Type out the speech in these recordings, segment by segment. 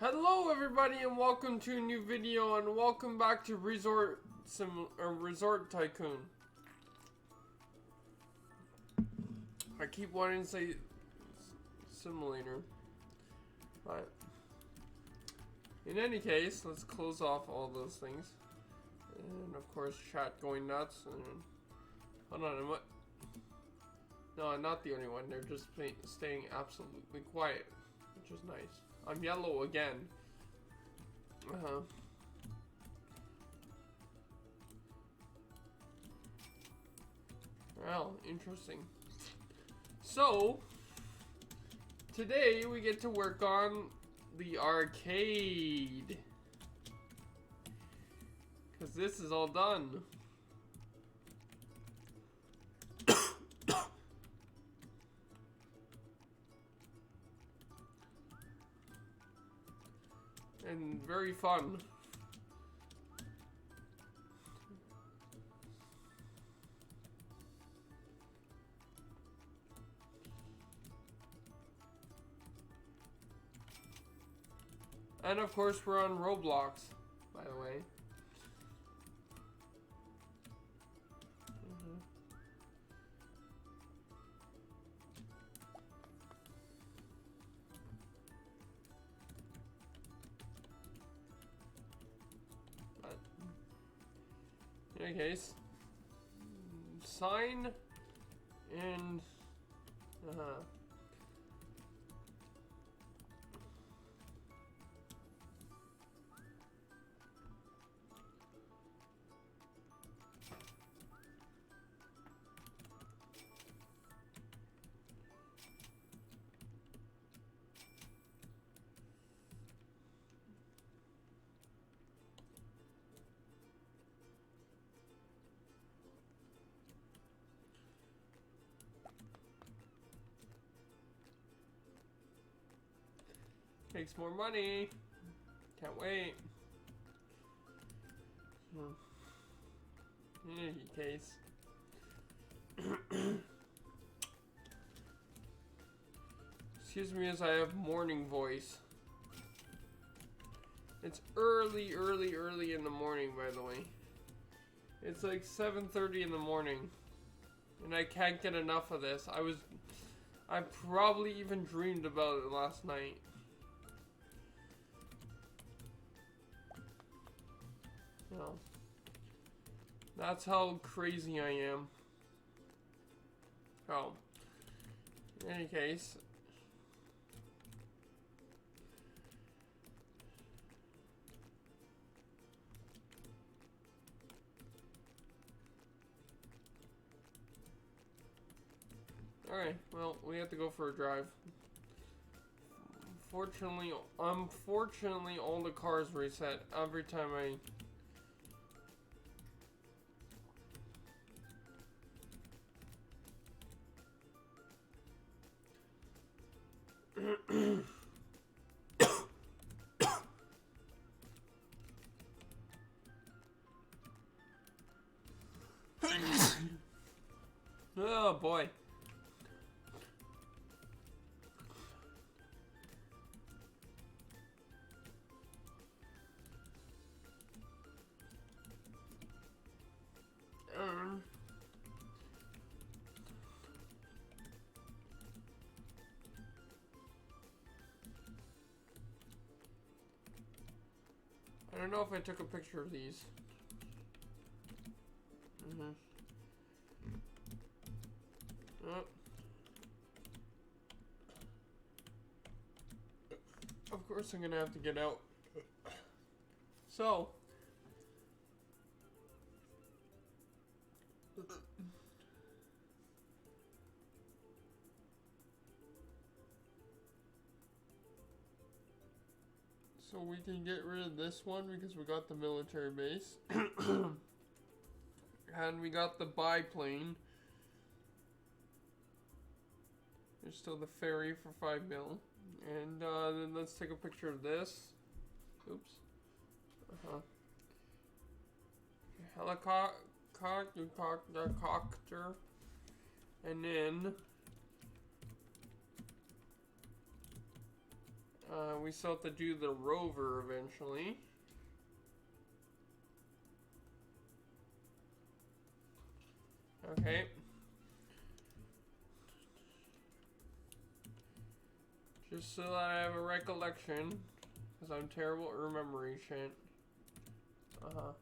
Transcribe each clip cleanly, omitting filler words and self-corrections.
Hello everybody and welcome to a new video and welcome back to Resort Tycoon. I keep wanting to say simulator, but in any case, let's close off all those things. And of course chat going nuts and hold on, and what? No, I'm not the only one. They're just staying absolutely quiet, which is nice. I'm yellow again. Well, interesting. So, today we get to work on the arcade. Because this is all done. And very fun. And of course we're on Roblox, by the way. In any case, sign and makes more money. Can't wait. In any case. Excuse me as I have morning voice. It's early in the morning, by the way. It's like 7:30 in the morning. And I can't get enough of this. I probably even dreamed about it last night. No. That's how crazy I am. Oh. In any case. Alright, well, we have to go for a drive. Unfortunately, all the cars reset every time I... Oh boy. I don't know if I took a picture of these. Oh. Of course I'm gonna have to get out. So we can get rid of this one because we got the military base. And we got the biplane. There's still the ferry for 5 mil. And then let's take a picture of this. Oops. Helicopter. And then We still have to do the rover eventually. Okay. Just so that I have a recollection, because I'm terrible at remembering shit. Uh-huh.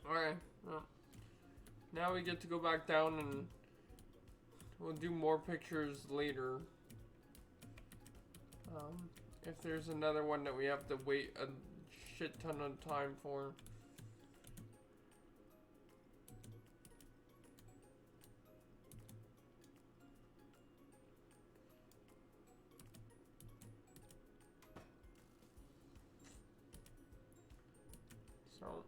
Alright, well, now we get to go back down and we'll do more pictures later. If there's another one that we have to wait a shit ton of time for. So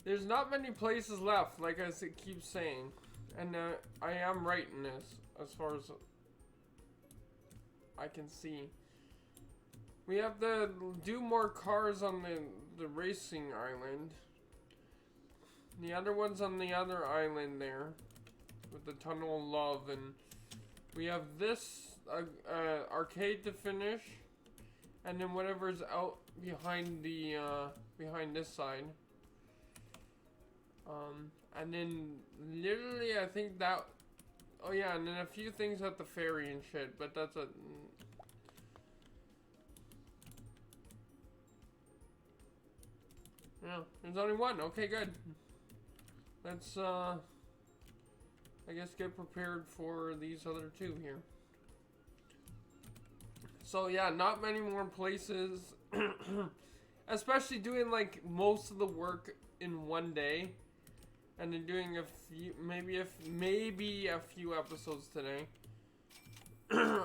there's not many places left, like I keep saying, and I am right in this as far as I can see. We have to do more cars on the racing island. The other one's on the other island there with the Tunnel of Love, and we have this arcade to finish, and then whatever's out behind the behind this side. And then literally I think that, oh yeah, and then a few things at the ferry and shit, but that's a, yeah, there's only one. Okay, good. Let's I guess get prepared for these other two here. So yeah, not many more places, especially doing like most of the work in one day. And then doing a few, maybe a few episodes today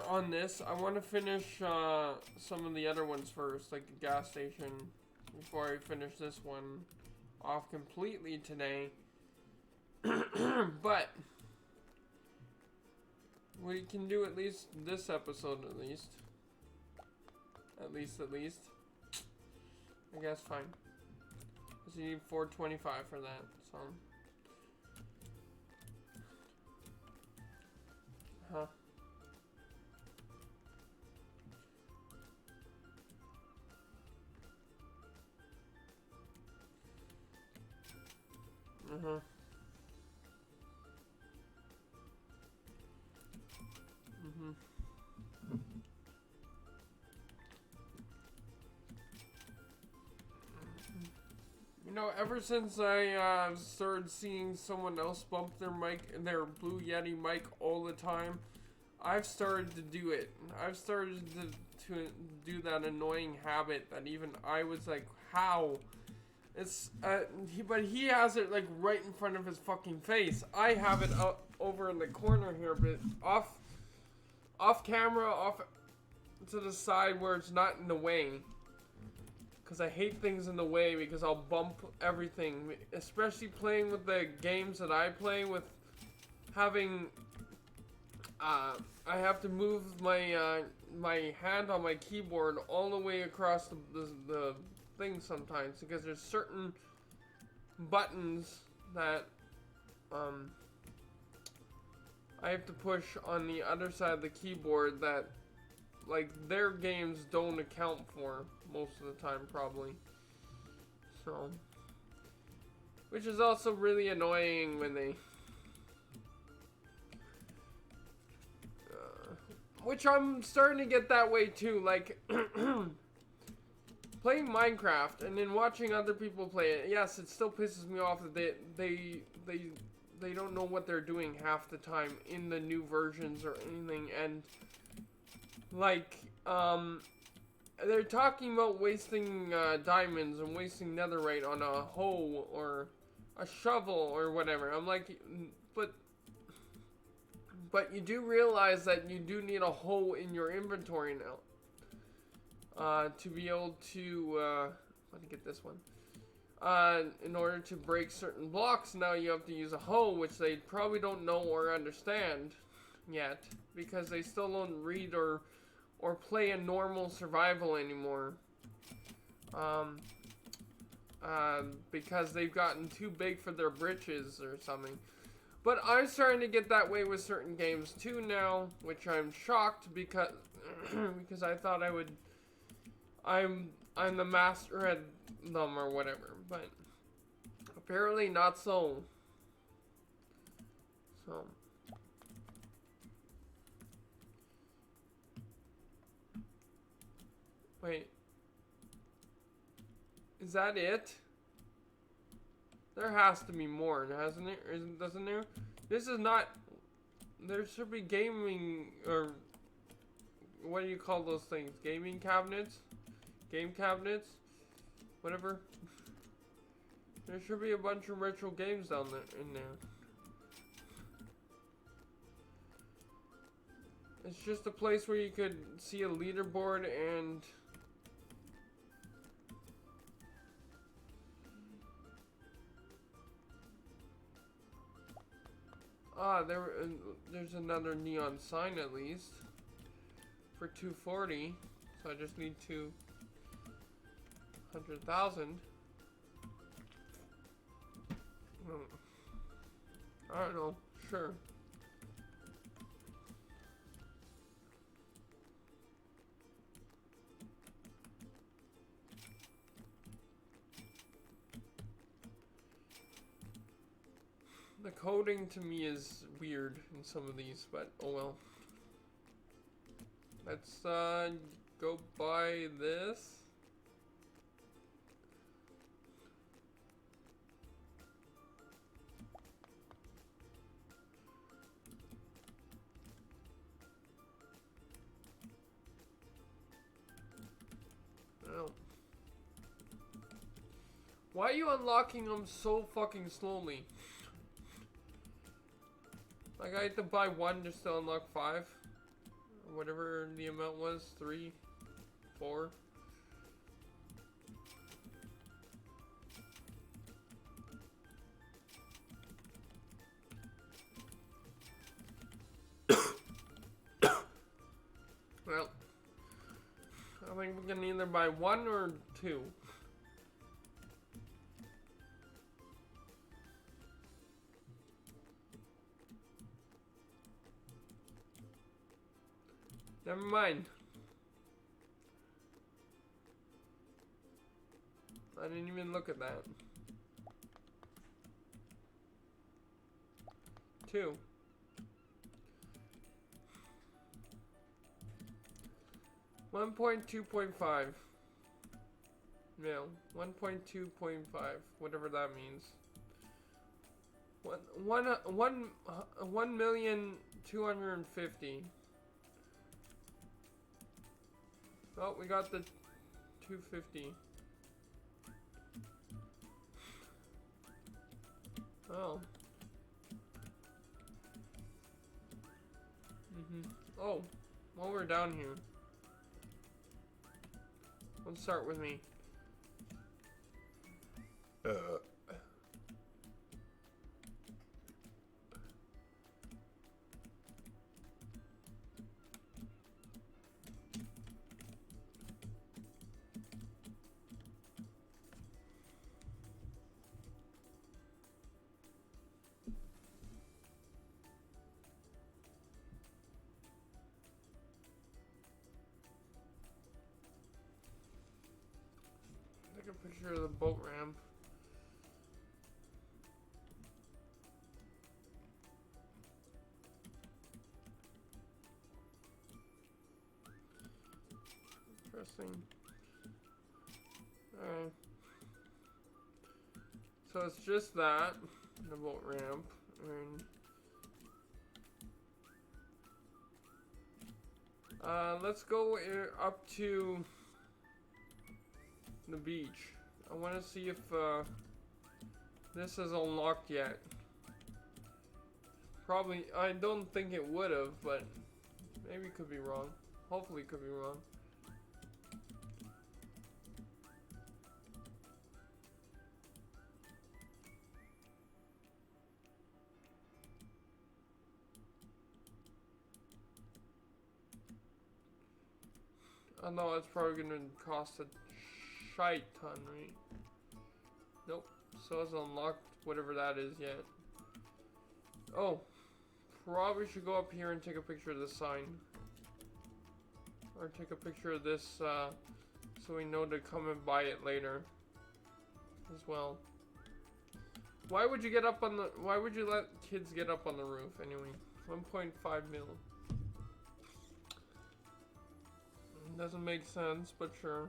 on this. I want to finish some of the other ones first, like the gas station, before I finish this one off completely today. But we can do at least this episode at least. At least. I guess fine. Because you need 425 for that, so. Huh. Uh-huh. Mm-hmm. You know, ever since I started seeing someone else bump their mic, their Blue Yeti mic all the time, I've started to do it. I've started to do that annoying habit that even I was like, how? It's but he has it like right in front of his fucking face. I have it up over in the corner here, but off camera, off to the side where it's not in the way. Because I hate things in the way, because I'll bump everything. Especially playing with the games that I play with having... I have to move my my hand on my keyboard all the way across the thing sometimes. Because there's certain buttons that I have to push on the other side of the keyboard that like their games don't account for most of the time, probably. So, which is also really annoying when they which I'm starting to get that way too, like playing Minecraft and then watching other people play it. Yes, it still pisses me off that they don't know what they're doing half the time in the new versions or anything, and like they're talking about wasting diamonds and wasting netherite on a hoe or a shovel or whatever. I'm like, but But you do realize that you do need a hole in your inventory now. To be able to, let me get this one. In order to break certain blocks, now you have to use a hoe, which they probably don't know or understand yet, because they still don't read or play a normal survival anymore. Because they've gotten too big for their britches or something. But I'm starting to get that way with certain games too now, which I'm shocked because because I thought I would. I'm the master at them or whatever, but apparently not so. So. Wait. Is that it? There has to be more, hasn't there? Doesn't there? This is not. There should be gaming, or what do you call those things? Gaming cabinets? Game cabinets? Whatever. There should be a bunch of retro games down there, in there. It's just a place where you could see a leaderboard and. There's another neon sign at least for 240. So I just need 200,000. I don't know. Sure. The coding to me is weird in some of these, but oh well. Let's go buy this. Oh. Why are you unlocking them so fucking slowly? Like, I had to buy one just to unlock 5. Or whatever the amount was. 3, 4. Well, I think we can either buy 1 or 2. Never mind. I didn't even look at that. 2. One point 2.5. No, 1.2.5. Whatever that means. 1,250,000. Oh, we got the 250. Oh. Oh, while we're down here, let's start with me. Take a picture of the boat ramp. Interesting. Alright. So it's just that, the boat ramp, and let's go up to the beach. I want to see if this is unlocked yet. Probably, I don't think it would have, but maybe it could be wrong. Hopefully it could be wrong. I know it's probably gonna cost a shite ton, right? Nope. So it's unlocked, whatever that is yet. Oh, probably should go up here and take a picture of this sign. Or take a picture of this, so we know to come and buy it later. As well. Why would you get up on the, why would you let kids get up on the roof anyway? 1.5 mil. Doesn't make sense, but sure.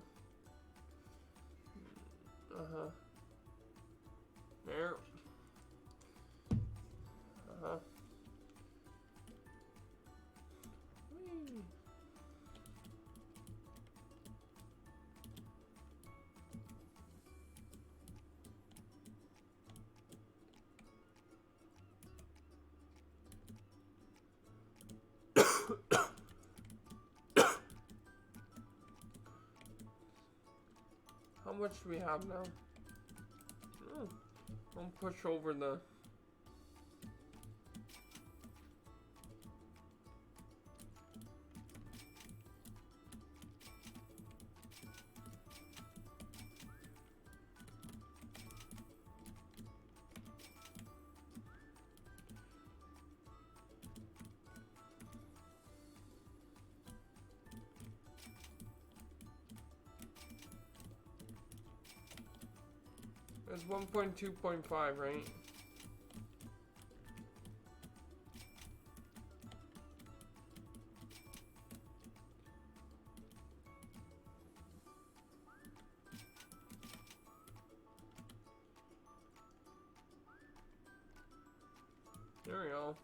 Uh-huh. There. Uh-huh. Whee. How much do we have now? Oh, I'll push over the... It's 1.2.5, right? There we go.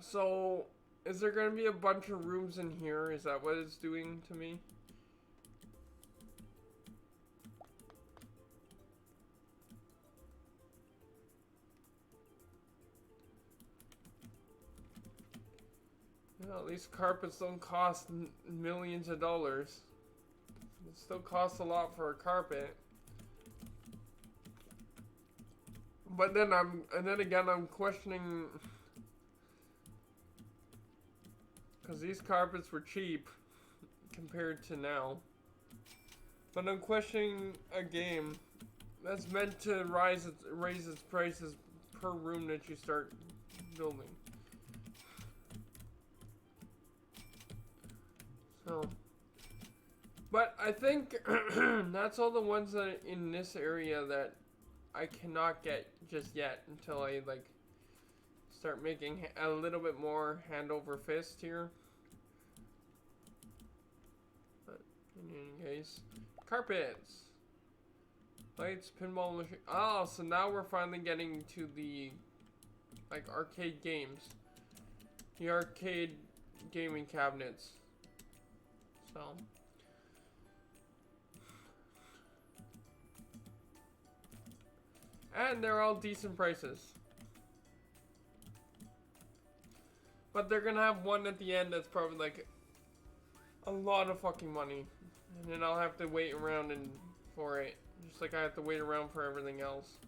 So, is there gonna be a bunch of rooms in here? Is that what it's doing to me? Well, at least carpets don't cost millions of dollars. It still costs a lot for a carpet. But then I'm questioning, because these carpets were cheap compared to now. But I'm questioning a game that's meant to raise its prices per room that you start building. So, but I think that's all the ones that are in this area that I cannot get just yet until I like start making a little bit more hand over fist here. But in any case, carpets, lights, pinball machine. Oh, so now we're finally getting to the like arcade games, the arcade gaming cabinets. So. And they're all decent prices. But they're gonna have one at the end that's probably like a lot of fucking money. And then I'll have to wait around for it. Just like I have to wait around for everything else.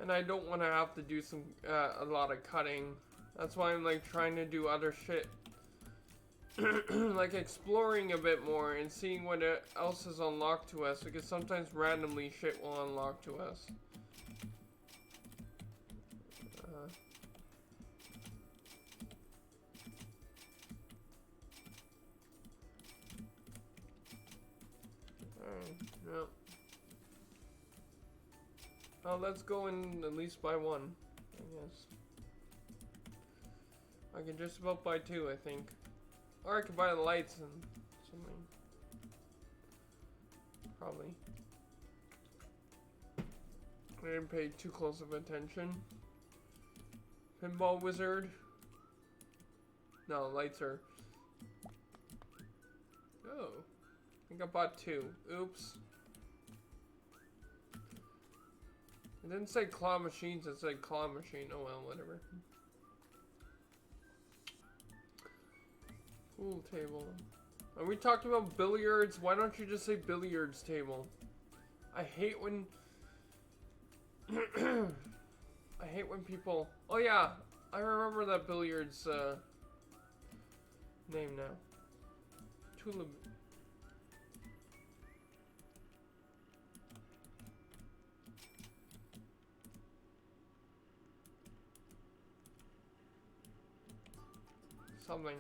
And I don't want to have to do a lot of cutting. That's why I'm like trying to do other shit. Like exploring a bit more and seeing what else is unlocked to us, because sometimes randomly shit will unlock to us. Alright, yep. Oh, let's go and at least buy one, I guess. I can just about buy two, I think. Or I could buy the lights and something. Probably. I didn't pay too close of attention. Pinball wizard. No, lights are... Oh. I think I bought two. Oops. It didn't say claw machines, it said claw machine. Oh well, whatever. Pool table. Are we talking about billiards? Why don't you just say billiards table? I hate when... I hate when people... Oh yeah, I remember that billiards name now. Tulip. Something.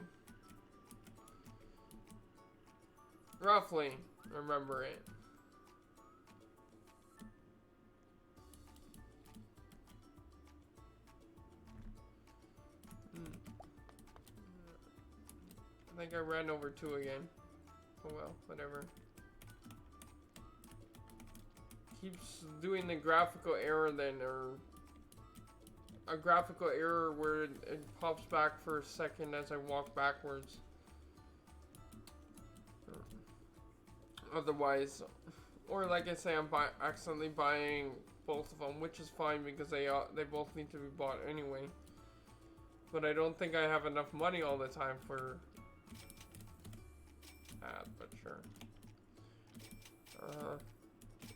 Roughly remember it. I think I ran over 2 again. Oh well, whatever. Keeps doing the graphical error then, or a graphical error where it pops back for a second as I walk backwards. Otherwise, or like I say, I'm accidentally buying both of them, which is fine because they both need to be bought anyway. But I don't think I have enough money all the time for that, but sure.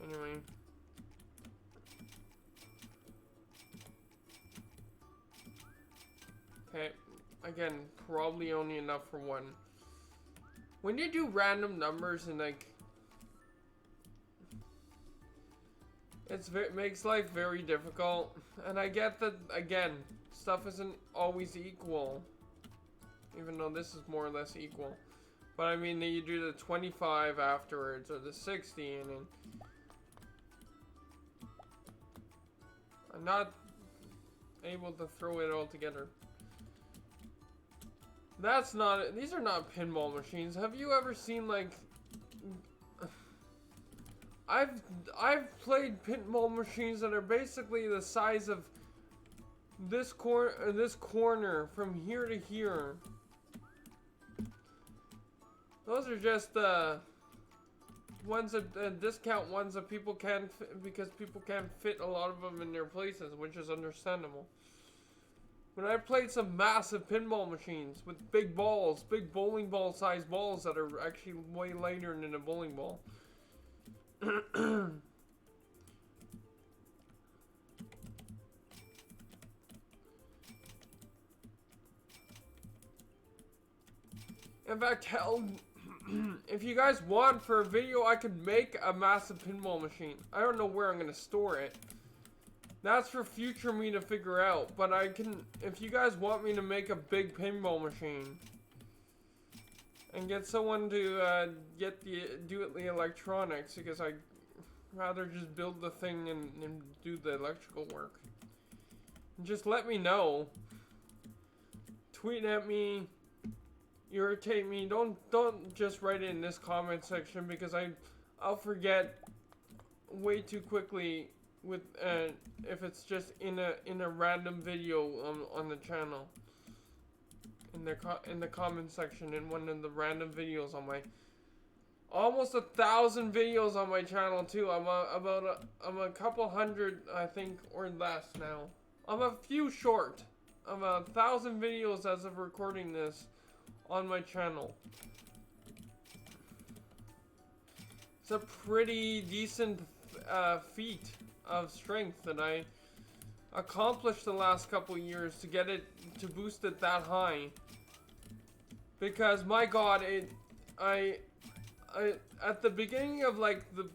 Anyway. Okay, again, probably only enough for one. When you do random numbers and like, it makes life very difficult. And I get that, again, stuff isn't always equal. Even though this is more or less equal. But I mean, you do the 25 afterwards, or the 60, and then... I'm not able to throw it all together. That's not... These are not pinball machines. Have you ever seen, like... I've played pinball machines that are basically the size of this corner from here to here. Those are just ones that discount ones that people can't because people can't fit a lot of them in their places, which is understandable. But I played some massive pinball machines with big balls, big bowling ball sized balls that are actually way lighter than a bowling ball. In fact, hell, if you guys want for a video, I could make a massive pinball machine. I don't know where I'm going to store it. That's for future me to figure out. But I can, if you guys want me to make a big pinball machine and get someone to do the electronics, because I'd rather just build the thing and do the electrical work. Just let me know. Tweet at me. Irritate me. Don't just write it in this comment section, because I'll forget way too quickly with if it's just in a random video on the channel, in the comment section, in one of the random videos on my almost 1,000 videos on my channel too. I'm a couple hundred, I think, or less now. I'm a few short. I'm 1,000 videos as of recording this on my channel. It's a pretty decent feat of strength that I accomplished the last couple years to get it, to boost it that high. Because my god, I at the beginning of like the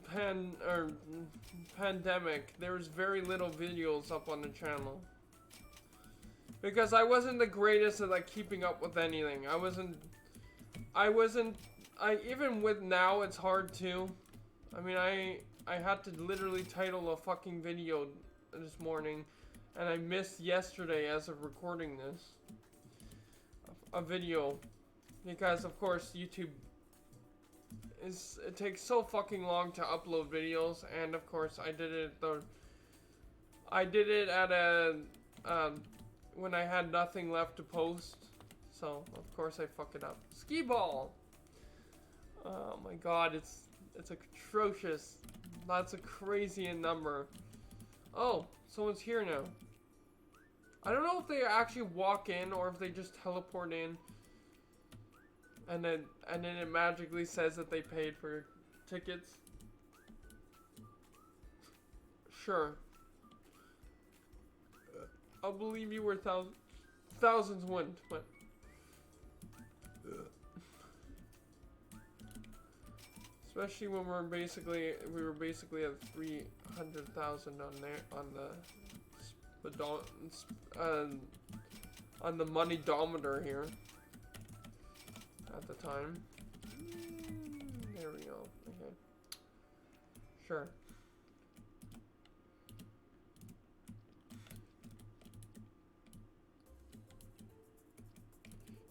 pandemic, there was very little videos up on the channel. Because I wasn't the greatest at like keeping up with anything. Even with now, it's hard too. I mean, I had to literally title a fucking video this morning, and I missed yesterday as of recording this. A video. Because of course YouTube it takes so fucking long to upload videos, and of course I did it at a when I had nothing left to post, so of course I fuck it up. Skee ball. Oh my god, it's atrocious. That's a crazy number. Oh, someone's here now. I don't know if they actually walk in or if they just teleport in. And then it magically says that they paid for tickets. Sure. I'll believe you were thousands wouldn't, but especially when we were basically at 300,000 on there on the money-dometer here at the time. There we go. Okay. Sure.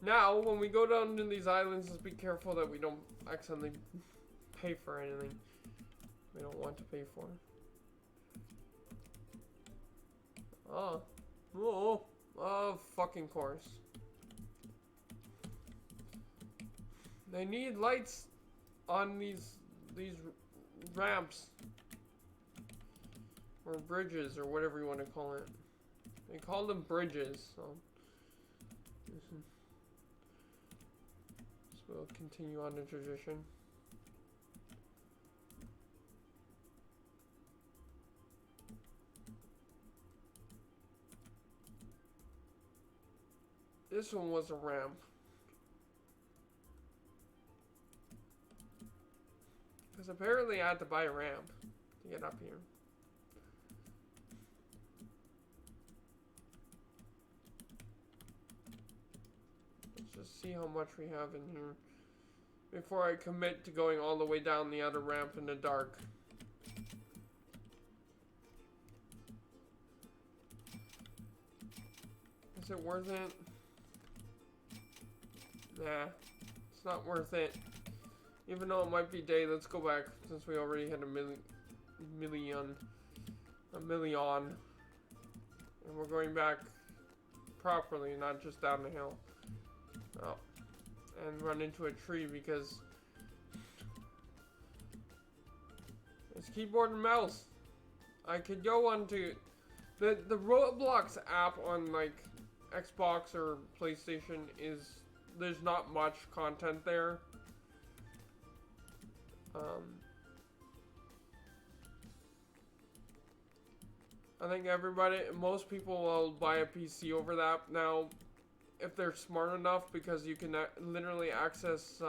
Now, when we go down to these islands, let's be careful that we don't accidentally pay for anything we don't want to pay for. Oh, fucking course. They need lights on these ramps or bridges or whatever you want to call it. They call them bridges, so we'll continue on the tradition. This one was a ramp. Because apparently I had to buy a ramp to get up here. Let's just see how much we have in here before I commit to going all the way down the other ramp in the dark. Is it worth it? Nah, it's not worth it. Even though it might be day, let's go back since we already had a million. And we're going back properly, not just down the hill. Oh, and run into a tree because it's keyboard and mouse. I could go onto the Roblox app on like Xbox or PlayStation there's not much content there. I think most people will buy a PC over that now, if they're smart enough, because you can literally access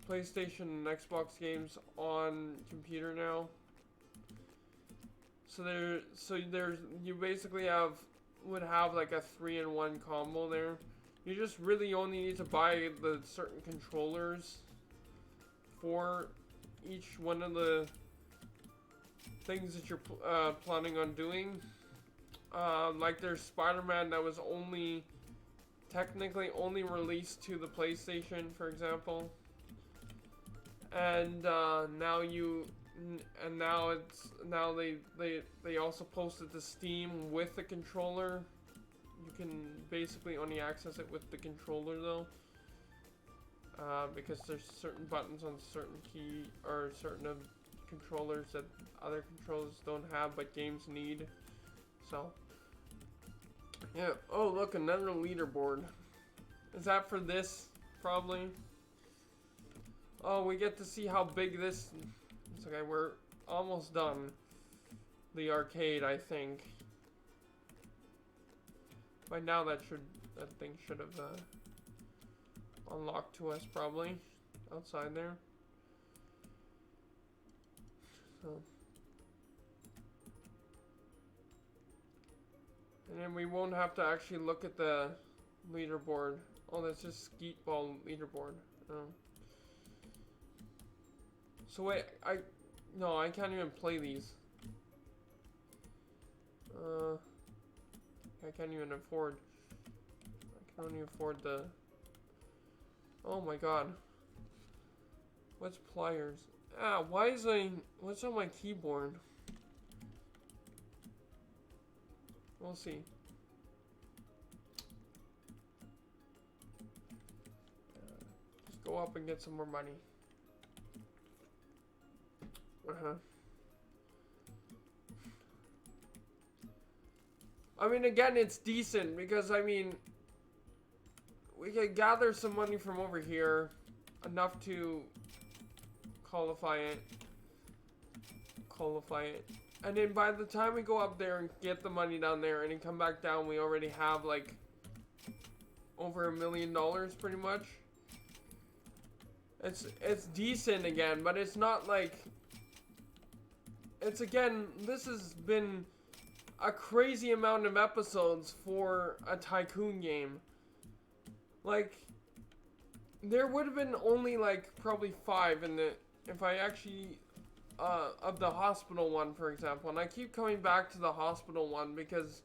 PlayStation and Xbox games on computer now. So you basically would have like a 3-in-1 combo there. You just really only need to buy the certain controllers for each one of the things that you're planning on doing. Like there's Spider-Man that was technically only released to the PlayStation, for example. And now they also posted to Steam with the controller. You can basically only access it with the controller though, because there's certain buttons on certain certain controllers that other controllers don't have, but games need. So yeah. Oh look, another leaderboard. Is that for this? Probably. Oh, we get to see how big this. It's okay. We're almost done. The arcade, I think. By now that thing should have unlocked to us probably outside there. So, and then we won't have to actually look at the leaderboard. Oh, that's just skeet ball leaderboard. Oh. So wait, I can't even play these. I can't even afford. I can only afford the. Oh my god. What's pliers? Ah, what's on my keyboard? We'll see. Just go up and get some more money. I mean, again, it's decent because, I mean, we could gather some money from over here, enough to qualify it. And then by the time we go up there and get the money down there and then come back down, we already have like over $1 million pretty much. It's decent again, but it's not like, it's again, this has been a crazy amount of episodes for a Tycoon game. Like, there would have been only like probably 5 in the, if I actually, of the hospital one, for example. And I keep coming back to the hospital one because,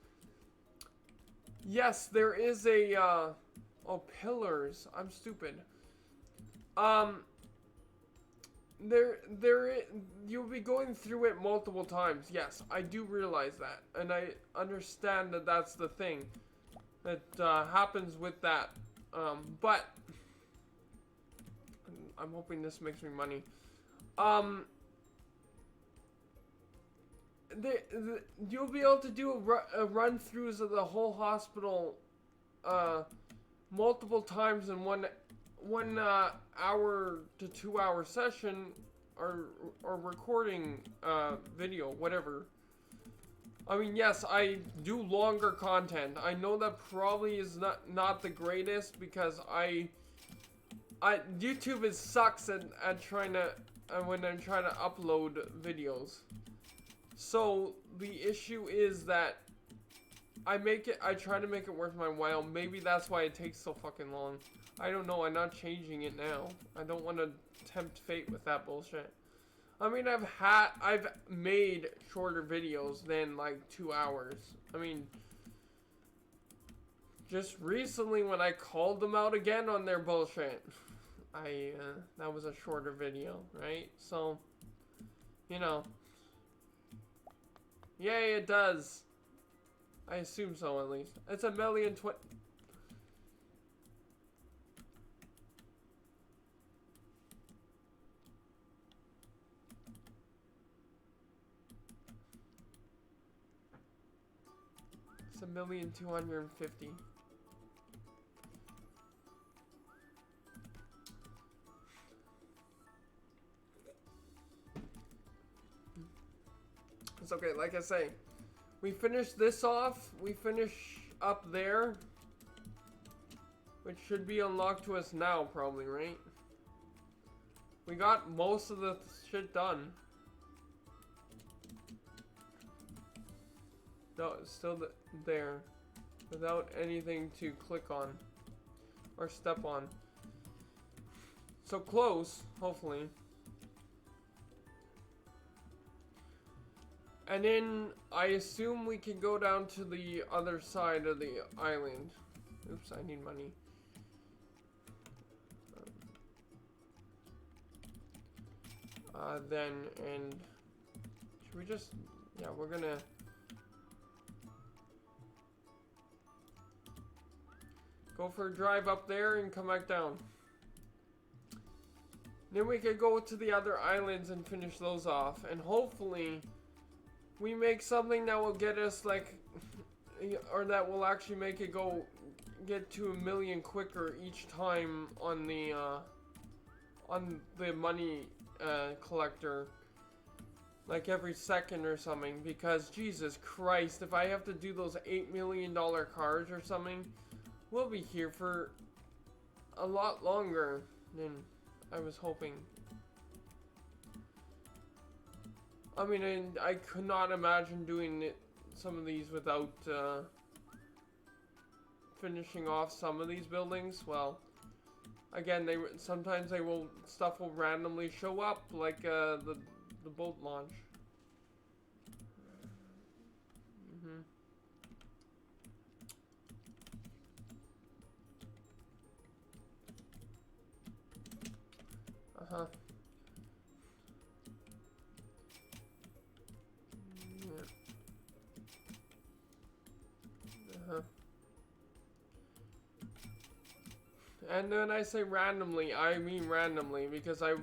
yes, there is a, oh, pillars. I'm stupid. You'll be going through it multiple times. Yes, I do realize that. And I understand that that's the thing that, happens with that. But, I'm hoping this makes me money. You'll be able to do a run-throughs of the whole hospital multiple times in one hour to 2 hour session or recording video, whatever. I mean, yes, I do longer content. I know that probably is not the greatest because YouTube sucks at trying to when I'm trying to upload videos. So the issue is that I try to make it worth my while. Maybe that's why it takes so fucking long. I don't know. I'm not changing it now. I don't want to tempt fate with that bullshit. I mean, I've made shorter videos than like 2 hours. I mean, just recently when I called them out again on their bullshit, that was a shorter video, right? So, you know. Yay, it does. I assume so, at least. It's 1,000,020. It's 1,250,000. It's okay, like I say, we finish this off, we finish up there, which should be unlocked to us now, probably, right? We got most of the shit done. No, it's still there, without anything to click on, or step on. So close, hopefully. And then, I assume we can go down to the other side of the island. Oops, I need money. And should we just, yeah, we're gonna go for a drive up there and come back down. Then we could go to the other islands and finish those off, and hopefully we make something that will get us like, or that will actually make it get to 1 million quicker each time on the money collector, like every second or something. Because Jesus Christ, if I have to do those $8 million cars or something, we'll be here for a lot longer than I was hoping. I mean, I could not imagine doing some of these without finishing off some of these buildings. Well, again, sometimes stuff will randomly show up, like the boat launch. And when I say randomly, I mean randomly, because I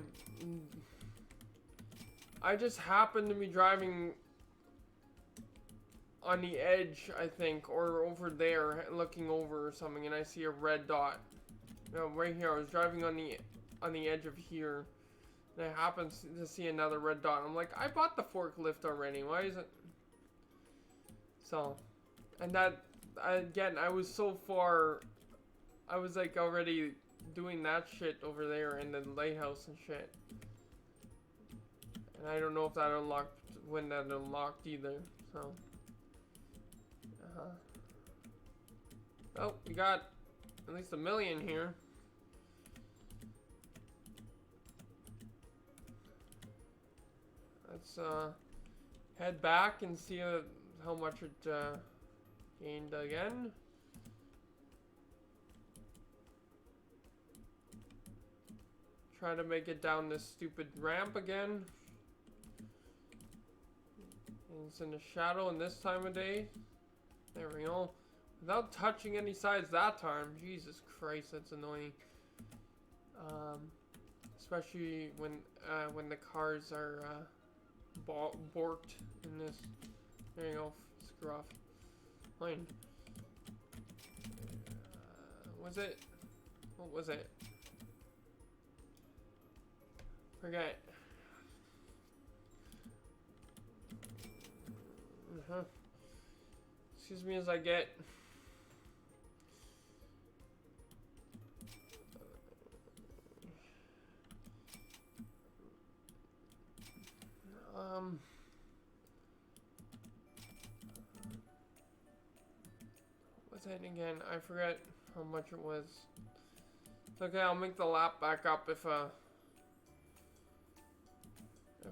just happened to be driving on the edge, I think, or over there, looking over or something, and I see a red dot. No, right here. I was driving on the edge of here, and I happened to see another red dot. I'm like, I bought the forklift already. Why is it? So, and that again, I was so far. I was like already doing that shit over there in the lighthouse and shit. And I don't know if that unlocked when that unlocked either. So. Oh, we got at least 1 million here. Let's head back and see how much it gained again. Try to make it down this stupid ramp again. And it's in the shadow in this time of day. There we go. Without touching any sides that time. Jesus Christ, that's annoying. Especially when the cars are borked in this. There you go. Screw off. Fine. Was it? What was it? Forget. Excuse me as I get what's that again? I forget how much it was. It's okay, I'll make the lap back up if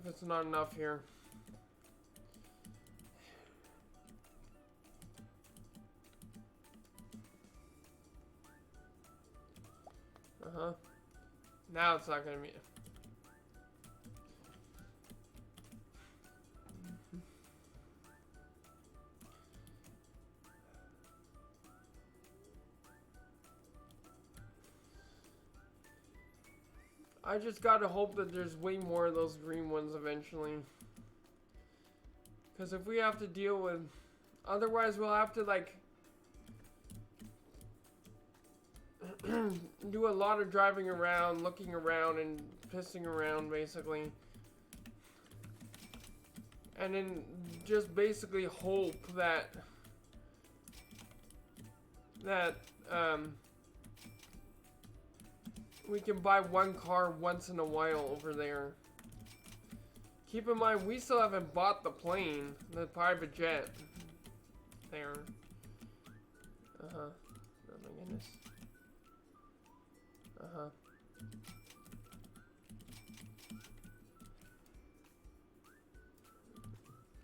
it's not enough here. Now it's not gonna be. I just gotta hope that there's way more of those green ones eventually. Because if we have to deal with... Otherwise we'll have to like... do a lot of driving around, looking around, and pissing around, basically. And then just basically hope that we can buy one car once in a while over there. Keep in mind, we still haven't bought the plane, the private jet. There. Oh my goodness.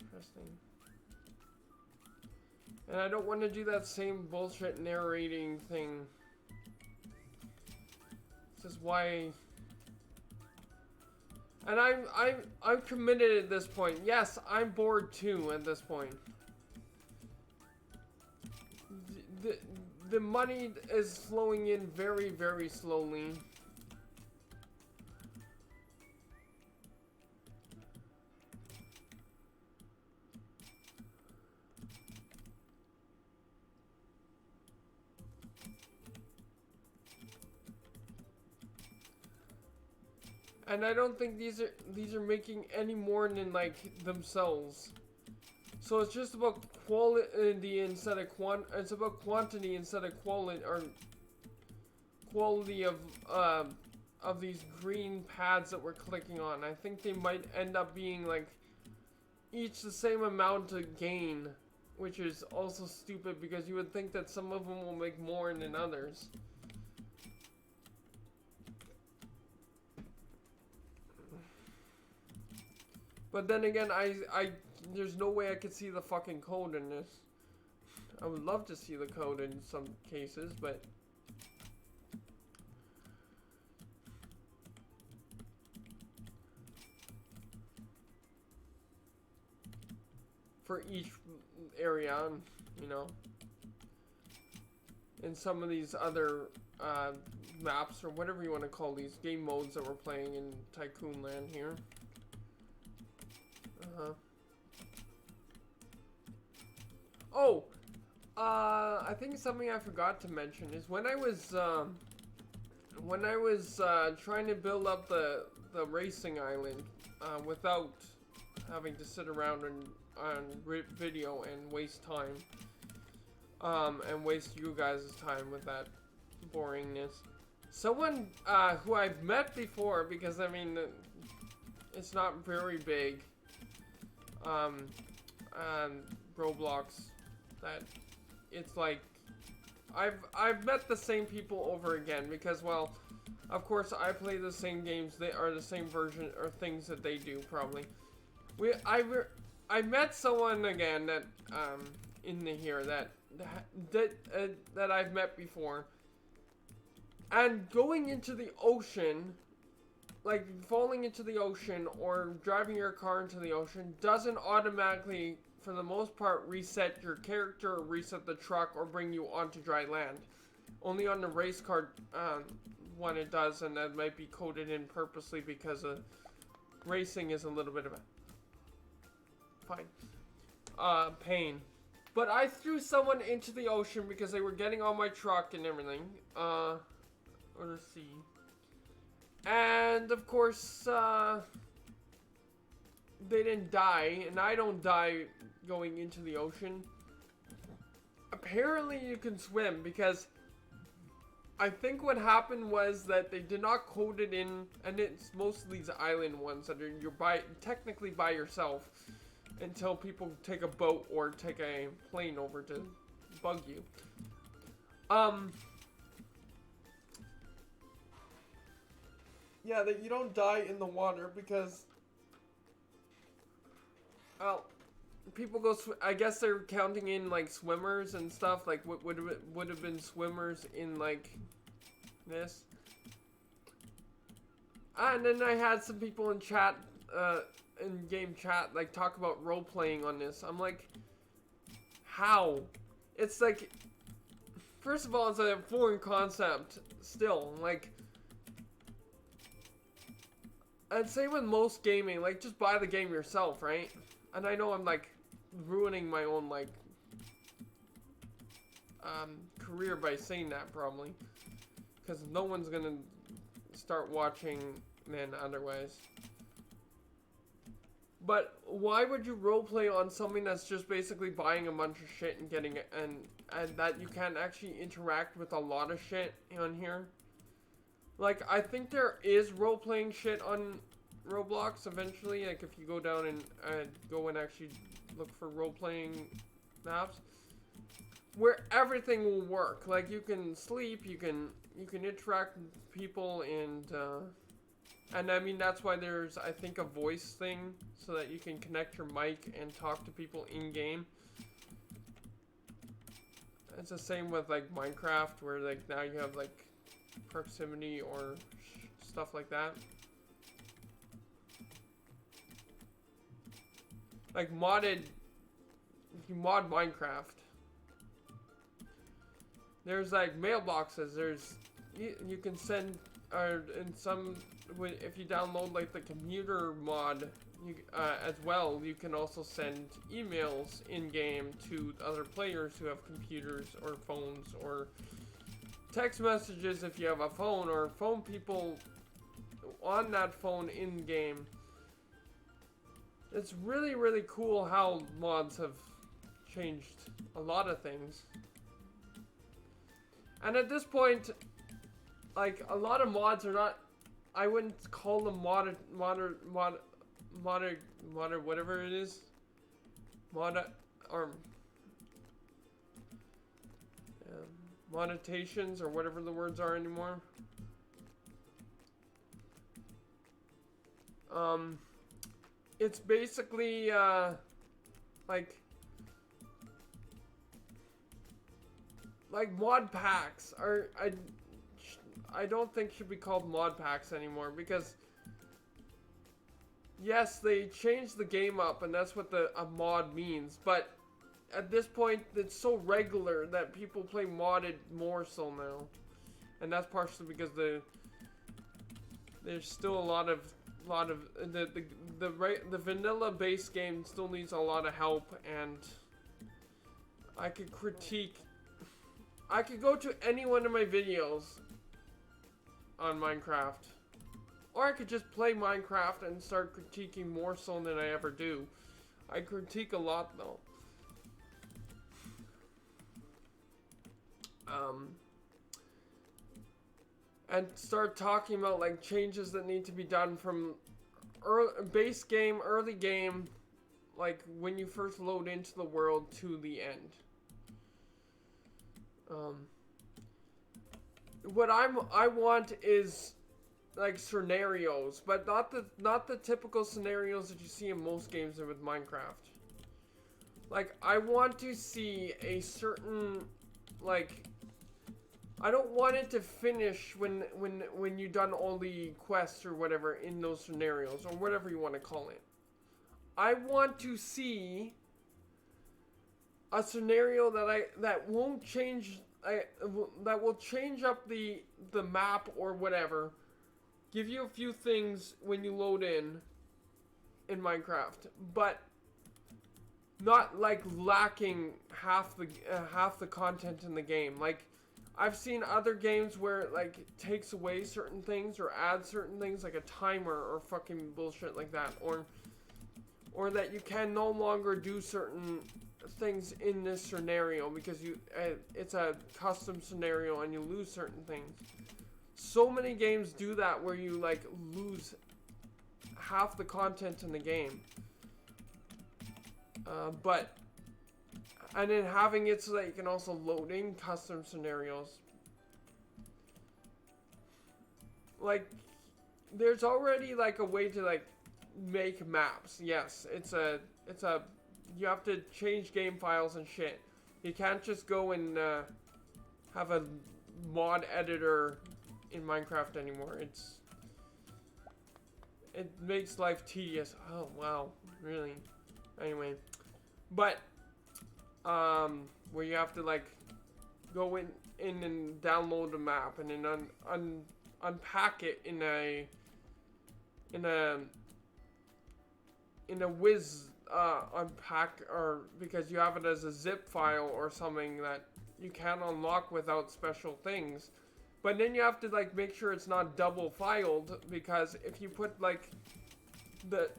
Interesting. And I don't want to do that same bullshit narrating thing. This is why. And I'm committed at this point. Yes, I'm bored too at this point. The money is flowing in very, very slowly. And I don't think these are making any more than like themselves. So it's just about quality instead of it's about quantity instead of quality, or quality of these green pads that we're clicking on. I think they might end up being like each the same amount to gain, which is also stupid because you would think that some of them will make more than others. But then again, there's no way I could see the fucking code in this. I would love to see the code in some cases, but... for each area, you know. In some of these other maps, or whatever you want to call these game modes that we're playing in Tycoon Land here. Oh, I think something I forgot to mention is when I was trying to build up the racing island without having to sit around and on video and waste time and waste you guys' time with that boringness. Someone who I've met before, because I mean it's not very big, Roblox, that it's like I've met the same people over again because, well, of course I play the same games, they are the same version or things that they do probably. I met someone again that in here that I've met before, and going into the ocean, like falling into the ocean or driving your car into the ocean, doesn't automatically, for the most part, reset your character or reset the truck or bring you onto dry land. Only on the race card one it does, and that might be coded in purposely because racing is a little bit of a pain. But I threw someone into the ocean because they were getting on my truck and everything. Let's see. And of course, they didn't die, and I don't die going into the ocean. Apparently you can swim, because I think what happened was that they did not code it in, and it's most of these island ones that you're technically by yourself until people take a boat or take a plane over to bug you. Yeah, that you don't die in the water because, well, people go. I guess they're counting in like swimmers and stuff. Like what would have been swimmers in like this. And then I had some people in chat, in game chat, like talk about role playing on this. I'm like, how? It's like, first of all, it's a foreign concept still. Like, and same with most gaming. Like, just buy the game yourself, right? And I know I'm like ruining my own like career by saying that probably, because no one's gonna start watching then otherwise. But why would you roleplay on something that's just basically buying a bunch of shit and getting it, and that you can't actually interact with a lot of shit on here? Like, I think there is role-playing shit on Roblox eventually. Like, if you go down and go and actually look for role-playing maps, where everything will work. Like, you can sleep, you can interact with people, and I mean, that's why there's, I think, a voice thing, so that you can connect your mic and talk to people in-game. It's the same with, like, Minecraft, where, like, now you have, like, proximity or stuff like that. Like, if you mod Minecraft, there's, like, mailboxes, you can send, or in some, if you download like the computer mod, as well, you can also send emails in-game to other players who have computers or phones, or text messages if you have a phone, or phone people on that phone in-game. It's really, really cool how mods have changed a lot of things. And at this point, like, a lot of mods are not, I wouldn't call them modern, whatever it is. Monetations, or whatever the words are anymore. It's basically, like mod packs are, I don't think should be called mod packs anymore, because yes, they changed the game up, and that's what a mod means, but at this point it's so regular that people play modded more so now, and that's partially because there's still a lot of the vanilla base game still needs a lot of help, and I could critique. I could go to any one of my videos on Minecraft. Or I could just play Minecraft and start critiquing more so than I ever do. I critique a lot though. And start talking about like changes that need to be done from base game, early game, like when you first load into the world to the end. What I want is like scenarios, but not the typical scenarios that you see in most games with Minecraft. Like I want to see a certain like I don't want it to finish when you've done all the quests or whatever in those scenarios or whatever you want to call it. I want to see a scenario that won't change that will change up the map or whatever. Give you a few things when you load in Minecraft, but not like lacking half the content in the game. Like I've seen other games where it like takes away certain things or adds certain things like a timer or fucking bullshit like that, or that you can no longer do certain things in this scenario because it's a custom scenario and you lose certain things. So many games do that where you like lose half the content in the game. And then having it so that you can also load in custom scenarios. Like, there's already like a way to like make maps. Yes, you have to change game files and shit. You can't just go and have a mod editor in Minecraft anymore. It makes life tedious. Oh wow, really? Anyway, but where you have to like go in and download the map and then unpack it in a whiz unpack, or because you have it as a zip file or something that you can't unlock without special things. But then you have to like make sure it's not double filed, because if you put like the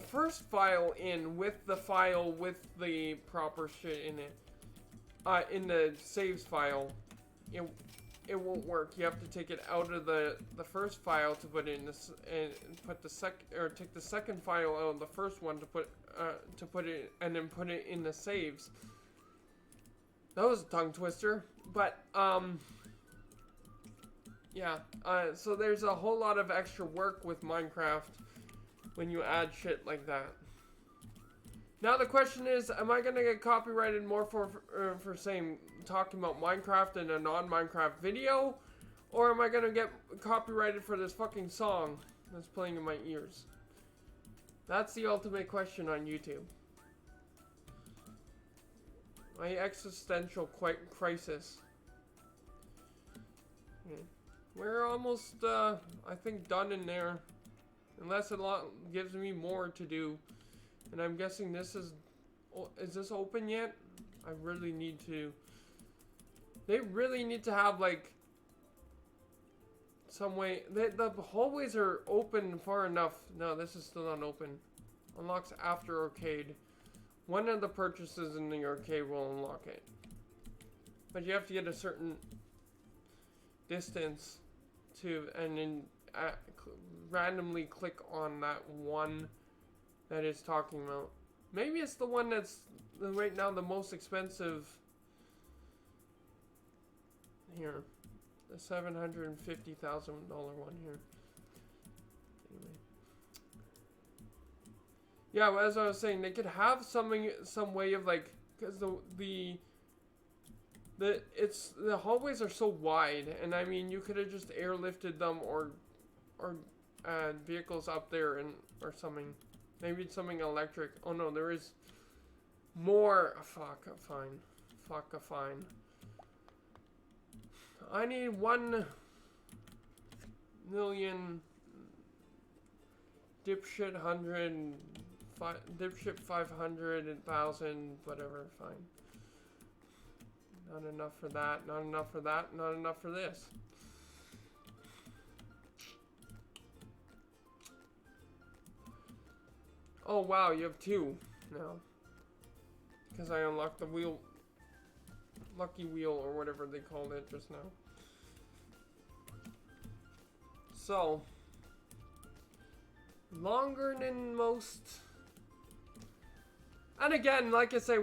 first file in with the file with the proper shit in it, in the saves file, it won't work. You have to take it out of the first file to put it in this, and put the take the second file out of the first one to put it, and then put it in the saves. That was a tongue twister, but yeah. So there's a whole lot of extra work with Minecraft when you add shit like that. Now the question is, am I gonna get copyrighted more for saying, talking about Minecraft in a non-Minecraft video, or am I gonna get copyrighted for this fucking song that's playing in my ears? That's the ultimate question on YouTube. My existential crisis. We're almost, I think, done in there. Unless it gives me more to do. And I'm guessing this is this open yet? I really need to. They really need to have, like, some way. The hallways are open far enough. No, this is still not open. Unlocks after arcade. One of the purchases in the arcade will unlock it. But you have to get a certain distance to, and then randomly click on that one that it's talking about. Maybe it's the one that's right now the most expensive. Here, the $750,000 one here. Anyway. Yeah, well, as I was saying, they could have some way of like, because the hallways are so wide, and I mean, you could have just airlifted them or vehicles up there or something. Maybe it's something electric. Oh no, there is more. Fuck, fine. Fuck, fine. I need 1 million dipshit 500,000, whatever, fine. Not enough for that, not enough for that, not enough for this. Oh wow, you have 2 now. Because I unlocked the wheel, lucky wheel or whatever they called it just now. So, longer than most. And again, like I say,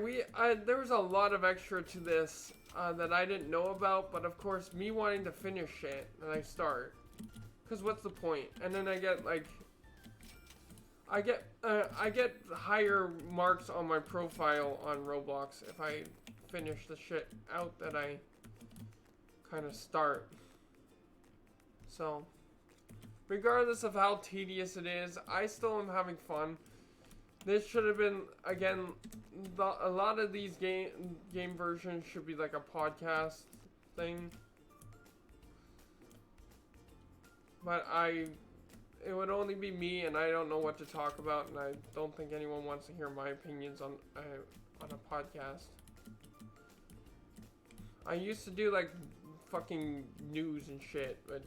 there was a lot of extra to this that I didn't know about. But of course, me wanting to finish it, and I start. Because what's the point? And then I get like, I get higher marks on my profile on Roblox if I finish the shit out that I kind of start. So, regardless of how tedious it is, I still am having fun. This should have been, again, a lot of these game versions should be like a podcast thing. But it would only be me, and I don't know what to talk about, and I don't think anyone wants to hear my opinions on a podcast. I used to do like fucking news and shit, but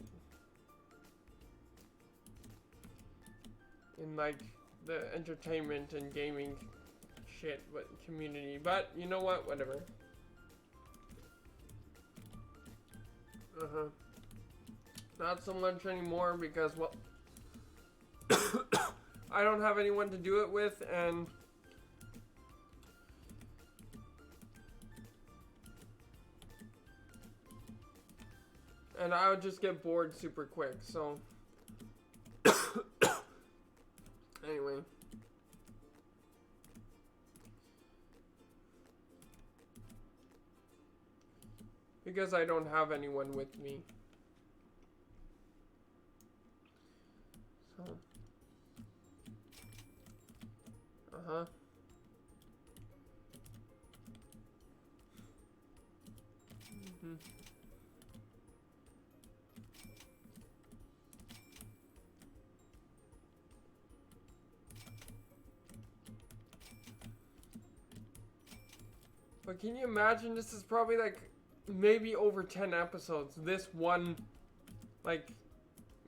in like the entertainment and gaming shit, but community. But you know what? Whatever. Not so much anymore because, well, I don't have anyone to do it with, and I would just get bored super quick, so anyway. Because I don't have anyone with me. So. But can you imagine, this is probably like maybe over 10 episodes. This one, like,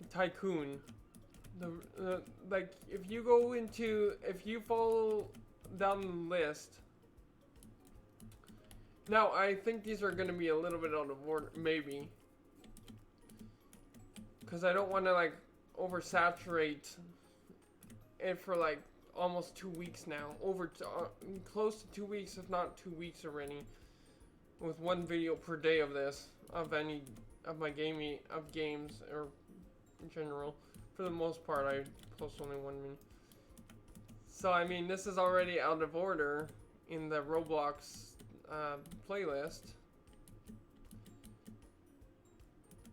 Tycoon. Like, if you follow down the list. Now, I think these are going to be a little bit out of order, maybe. Because I don't want to, like, oversaturate it for, like, almost 2 weeks now. Close to 2 weeks, if not 2 weeks already. With one video per day of this. Of my games, or in general. For the most part, I post only 1 minute. So, I mean, this is already out of order in the Roblox playlist.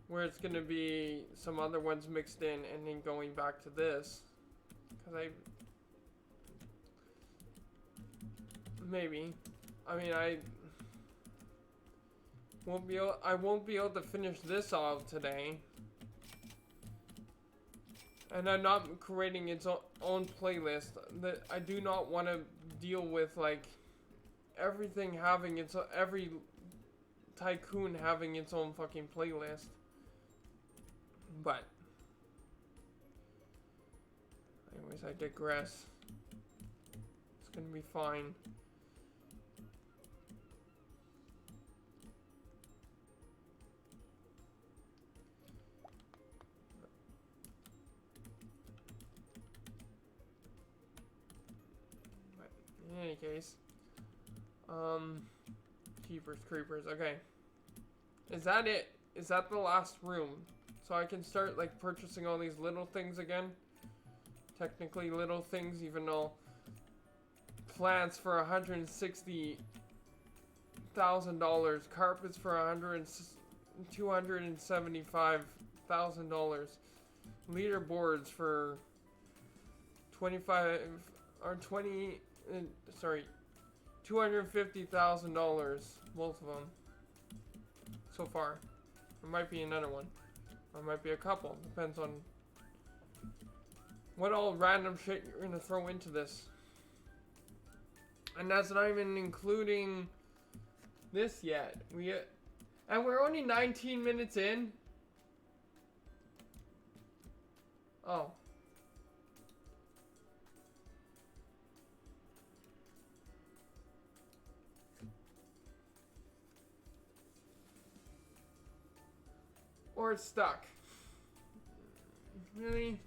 Where it's going to be some other ones mixed in and then going back to this. Because maybe. I mean, I won't be able to finish this off today. And I'm not creating its own playlist. That I do not want to deal with, like, everything having every Tycoon having its own fucking playlist. But anyways, I digress. It's gonna be fine. In any case, Keepers Creepers, okay. Is that it? Is that the last room? So I can start, like, purchasing all these little things again? Technically little things, even though plants for $160,000, carpets for $275,000, leaderboards for $250,000, both of them, so far. There might be another one, or might be a couple, depends on what all random shit you're gonna throw into this. And that's not even including this yet. And we're only 19 minutes in. Oh. Or it's stuck. Really?